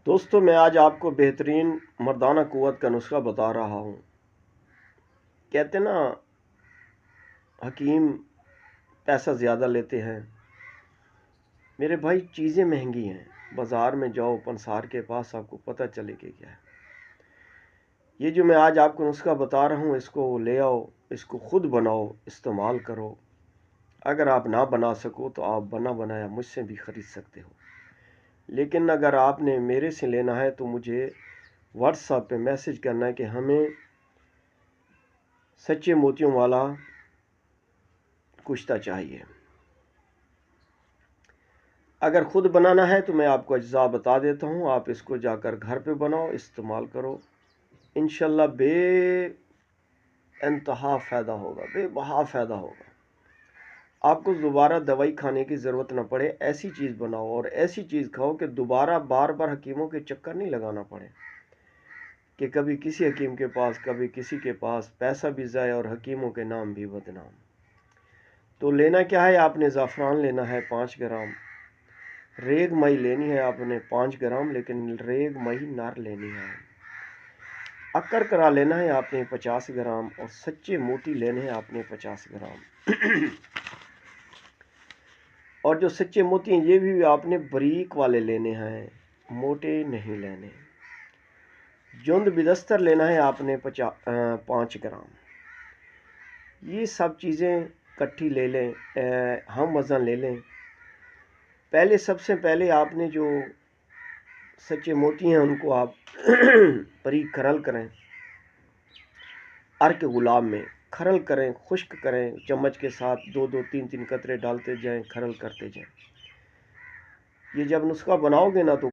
دوستوں میں آج آپ کو بہترین مردانہ قوت کا نسخہ بتا رہا ہوں۔ کہتے نا حکیم پیسہ زیادہ لیتے ہیں۔ میرے بھائی چیزیں مہنگی ہیں، بازار میں جاؤ پنسار کے پاس، آپ کو پتہ چلے کہ کیا ہے۔ یہ جو میں آج آپ کو نسخہ بتا رہا ہوں، اس کو لے آؤ، اس کو خود بناؤ، استعمال کرو۔ اگر آپ نہ بنا سکو تو آپ بنا بنایا مجھ سے بھی خرید سکتے ہو، لیکن اگر آپ نے میرے سے لینا ہے تو مجھے واٹس ایپ پہ میسج کرنا ہے کہ ہمیں سچے موتیوں والا کشتہ چاہیے۔ اگر خود بنانا ہے تو میں آپ کو اجزاء بتا دیتا ہوں، آپ اس کو جا کر گھر پہ بناؤ، استعمال کرو، انشاءاللہ بے انتہا فائدہ ہوگا، بے بہا فائدہ ہوگا۔ آپ کو دوبارہ دوائی کھانے کی ضرورت نہ پڑے، ایسی چیز بناؤ اور ایسی چیز کھاؤ کہ دوبارہ بار بار حکیموں کے چکر نہیں لگانا پڑے، کہ کبھی کسی حکیم کے پاس کبھی کسی کے پاس، پیسہ بھی ضائع اور حکیموں کے نام بھی بدنام۔ تو لینا کیا ہے؟ آپ نے زعفران لینا ہے 5 گرام، ریگ مئی لینی ہے آپ نے 5 گرام، لیکن ریگ مئی نر لینی ہے۔ اکر کرا لینا ہے آپ نے 50 گرام، اور سچے موتی لینے ہیں آپ نے 50 گرام۔ اور جو سچے موتی ہیں یہ بھی آپ نے بریک والے لینے ہیں، موٹے نہیں لینے۔ جند بدستر لینا ہے آپ نے 5 گرام۔ یہ سب چیزیں کٹھی لے لیں، ہم وزن لے لیں۔ سب سے پہلے آپ نے جو سچے موتی ہیں ان کو آپ باریک کھرل کریں، عرق گلاب میں کھرل کریں، خشک کریں، چمچ کے ساتھ 2 3 قطرے ڈالتے جائیں، کھرل کرتے جائیں۔ یہ جب نسخہ بناؤ گے نا تو